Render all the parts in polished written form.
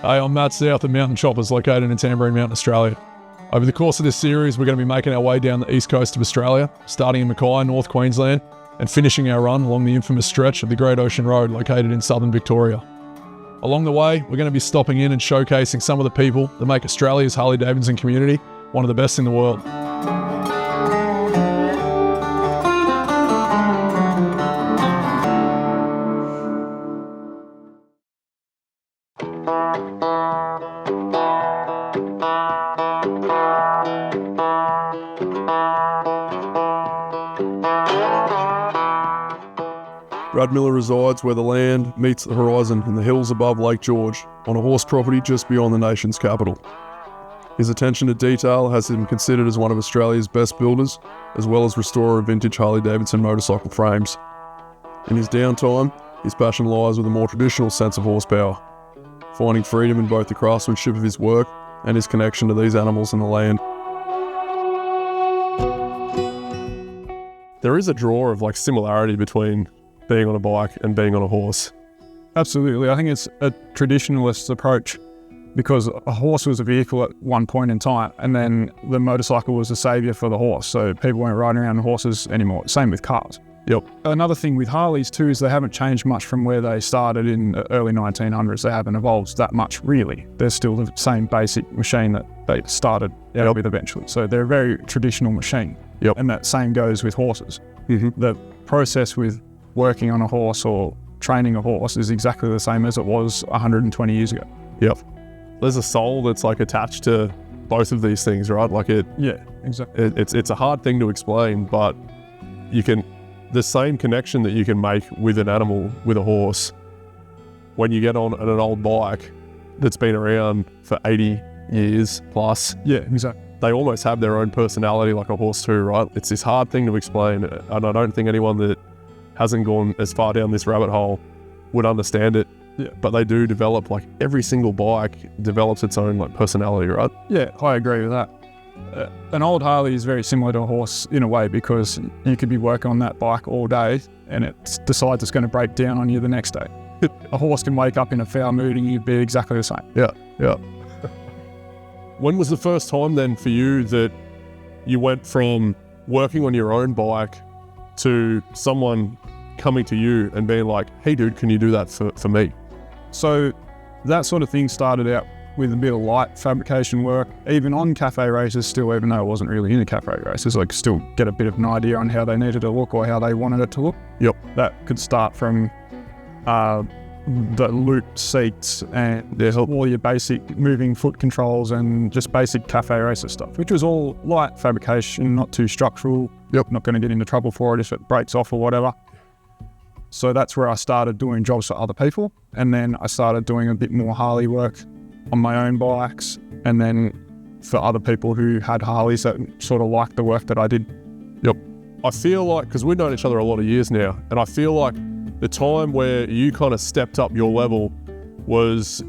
Hey, I'm Matt South of Mountain Choppers, located in Tamborine Mountain, Australia. Over the course of this series, we're going to be making our way down the east coast of Australia, starting in Mackay, North Queensland, and finishing our run along the infamous stretch of the Great Ocean Road located in southern Victoria. Along the way, we're going to be stopping in and showcasing some of the people that make Australia's Harley-Davidson community one of the best in the world. Brado Miller resides where the land meets the horizon in the hills above Lake George, on a horse property just beyond the nation's capital. His attention to detail has him considered as one of Australia's best builders, as well as restorer of vintage Harley-Davidson motorcycle frames. In his downtime, his passion lies with a more traditional sense of horsepower, finding freedom in both the craftsmanship of his work and his connection to these animals and the land. There is a draw of similarity between being on a bike and being on a horse. Absolutely. I think it's a traditionalist approach because a horse was a vehicle at one point in time and then the motorcycle was a saviour for the horse. So people weren't riding around on horses anymore. Same with cars. Yep. Another thing with Harleys too is they haven't changed much from where they started in the early 1900s. They haven't evolved that much really. They're still the same basic machine that they started out with eventually. So they're a very traditional machine. Yep. And that same goes with horses. Mm-hmm. The process with working on a horse or training a horse is exactly the same as it was 120 years ago. Yep. There's a soul that's attached to both of these things, right? Yeah, exactly. It's a hard thing to explain, but the same connection that you can make with an animal, with a horse, when you get on an old bike that's been around for 80 years plus. Yeah, exactly. They almost have their own personality like a horse too, right? It's this hard thing to explain, and I don't think anyone that hasn't gone as far down this rabbit hole would understand it. Yeah. But they do develop, every single bike develops its own personality, right? Yeah, I agree with that. An old Harley is very similar to a horse in a way because you could be working on that bike all day and it decides it's going to break down on you the next day. A horse can wake up in a foul mood and you'd be exactly the same. Yeah. When was the first time then for you that you went from working on your own bike to someone coming to you and being like, hey dude, can you do that for me? So that sort of thing started out with a bit of light fabrication work, even on cafe races still, even though I wasn't really into cafe races, I could still get a bit of an idea on how they needed to look or how they wanted it to look. Yep. That could start from the loop seats and all your basic moving foot controls and just basic cafe racer stuff, which was all light fabrication, not too structural. Yep. Not going to get into trouble for it if it breaks off or whatever. So that's where I started doing jobs for other people. And then I started doing a bit more Harley work on my own bikes. And then for other people who had Harleys that sort of liked the work that I did. Yep. I feel like, because we've known each other a lot of years now, and I feel like the time where you kind of stepped up your level was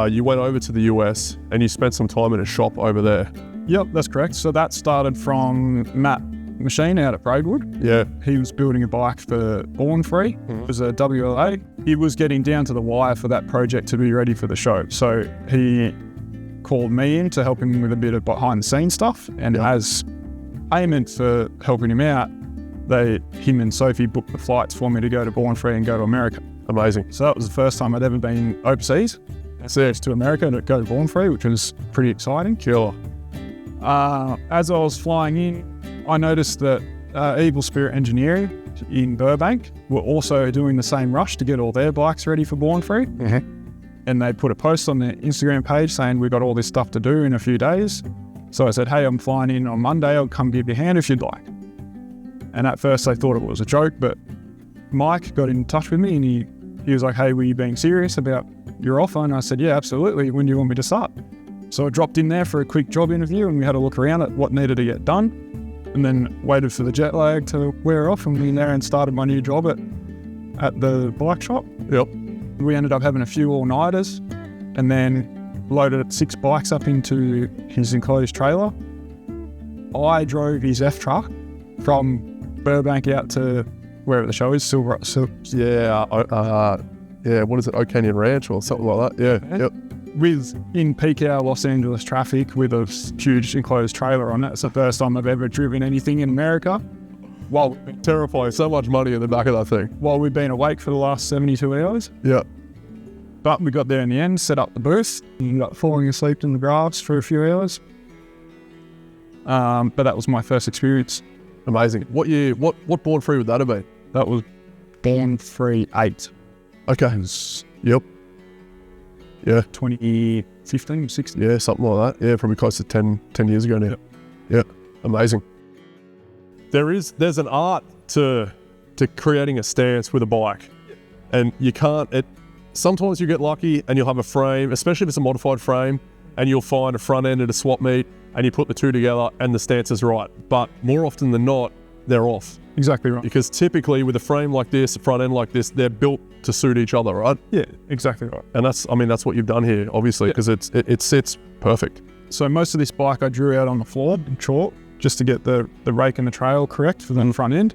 you went over to the US and you spent some time in a shop over there. Yep, that's correct. So that started from Matt Machine out at Braidwood. Yeah. He was building a bike for Born Free. It was a WLA. He was getting down to the wire for that project to be ready for the show. So he called me in to help him with a bit of behind the scenes stuff. And as payment for helping him out, him and Sophie booked the flights for me to go to Born Free and go to America. Amazing. So that was the first time I'd ever been overseas. To America to go to Born Free, which was pretty exciting. Killer. As I was flying in, I noticed that Evil Spirit Engineering in Burbank were also doing the same rush to get all their bikes ready for Born Free. Mm-hmm. And they put a post on their Instagram page saying, we've got all this stuff to do in a few days. So I said, hey, I'm flying in on Monday. I'll come give you a hand if you'd like. And at first they thought it was a joke, but Mike got in touch with me and he was like, hey, were you being serious about your offer? And I said, yeah, absolutely. When do you want me to start? So I dropped in there for a quick job interview and we had a look around at what needed to get done and then waited for the jet lag to wear off and went in there and started my new job at the bike shop. Yep. We ended up having a few all-nighters and then loaded 6 bikes up into his enclosed trailer. I drove his F-truck from Burbank out to wherever the show is, what is it, Oak Canyon Ranch or something like that? Yeah. Yep. in peak hour Los Angeles traffic with a huge enclosed trailer on it. It's the first time I've ever driven anything in America. Terrifying. So much money in the back of that thing. While we've been awake for the last 72 hours. Yeah. But we got there in the end, set up the booth, and got falling asleep in the grass for a few hours. But that was my first experience. Amazing. What year, what Born Free would that have been? That was Born Free 8. Okay. Yep. Yeah. 2015, 16. Yeah, something like that. Yeah, probably close to 10 years ago now. Yep. Yeah. Amazing. There's an art to creating a stance with a bike. And you can't, sometimes you get lucky and you'll have a frame, especially if it's a modified frame, and you'll find a front end at a swap meet and you put the two together and the stance is right. But more often than not, they're off. Exactly right. Because typically with a frame like this, a front end like this, they're built to suit each other, right? Yeah, exactly right. And that's what you've done here, obviously, because it sits perfect. So most of this bike I drew out on the floor in chalk just to get the rake and the trail correct for the front end,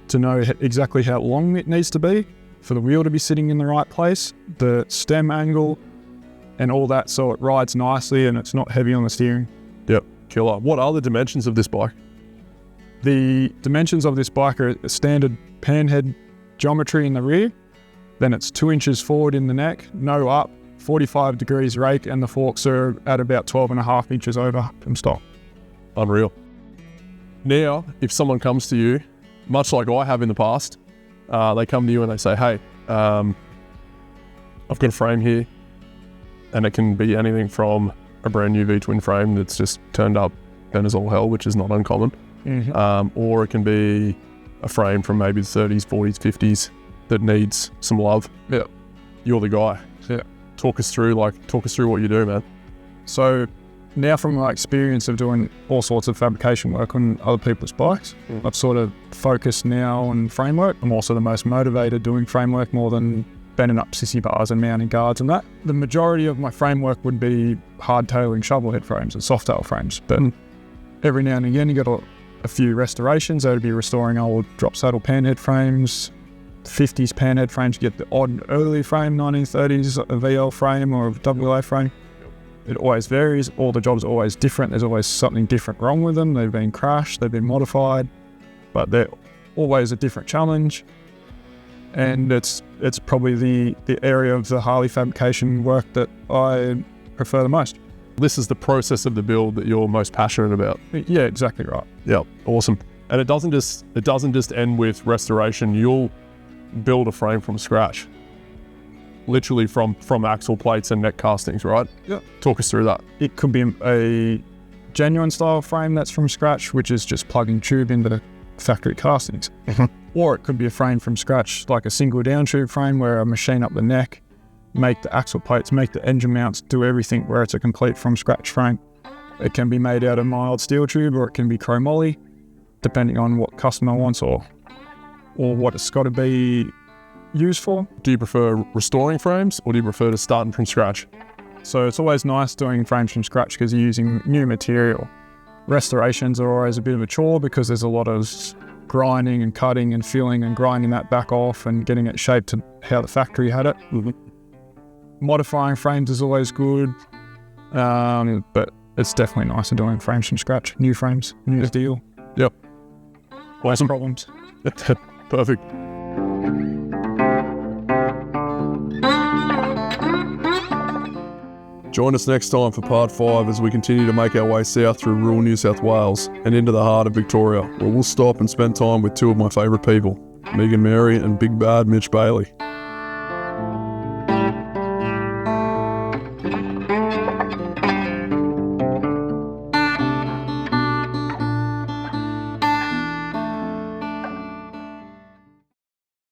to know exactly how long it needs to be, for the wheel to be sitting in the right place, the stem angle, and all that, so it rides nicely and it's not heavy on the steering. Yep, killer. What are the dimensions of this bike? The dimensions of this bike are a standard panhead geometry in the rear, then it's 2 inches forward in the neck, no up, 45 degrees rake, and the forks are at about 12.5 inches over from stock. Unreal. Now, if someone comes to you, much like I have in the past, they come to you and they say, hey, I've got a frame here, and it can be anything from a brand new V-twin frame that's just turned up and as all hell, which is not uncommon, or it can be a frame from maybe the 30s, 40s, 50s that needs some love. Yeah. You're the guy. Yeah. Talk us through what you do, man. So now from my experience of doing all sorts of fabrication work on other people's bikes, I've sort of focused now on framework. I'm also the most motivated doing framework more than bending up sissy bars and mounting guards and that. The majority of my framework would be hard-tailing shovelhead frames and soft-tail frames, but every now and again you got a few restorations. That would be restoring old drop saddle panhead frames, 50s panhead frames. You get the odd early frame, 1930s, a VL frame or a WA frame. It always varies. All the jobs are always different. There's always something different wrong with them. They've been crashed, they've been modified, but they're always a different challenge. And it's probably the area of the Harley fabrication work that I prefer the most. This is the process of the build that you're most passionate about. Yeah, exactly right. Yeah, awesome. And it doesn't just end with restoration. You'll build a frame from scratch, literally from axle plates and neck castings, right? Yeah. Talk us through that. It could be a genuine style frame that's from scratch, which is just plugging tube into the factory castings. Or it could be a frame from scratch, like a single down tube frame where I machine up the neck, make the axle plates, make the engine mounts, do everything where it's a complete from scratch frame. It can be made out of mild steel tube or it can be chromoly, depending on what customer wants or what it's got to be used for. Do you prefer restoring frames or do you prefer to start from scratch? So it's always nice doing frames from scratch because you're using new material. Restorations are always a bit of a chore because there's a lot of grinding and cutting and filling and grinding that back off and getting it shaped to how the factory had it. Modifying frames is always good, but it's definitely nicer doing frames from scratch. New frames, new steel. Yep. Less problems. Perfect. Join us next time for part 5 as we continue to make our way south through rural New South Wales and into the heart of Victoria, where we'll stop and spend time with two of my favourite people, Megan Mary and Big Bad Mitch Bailey.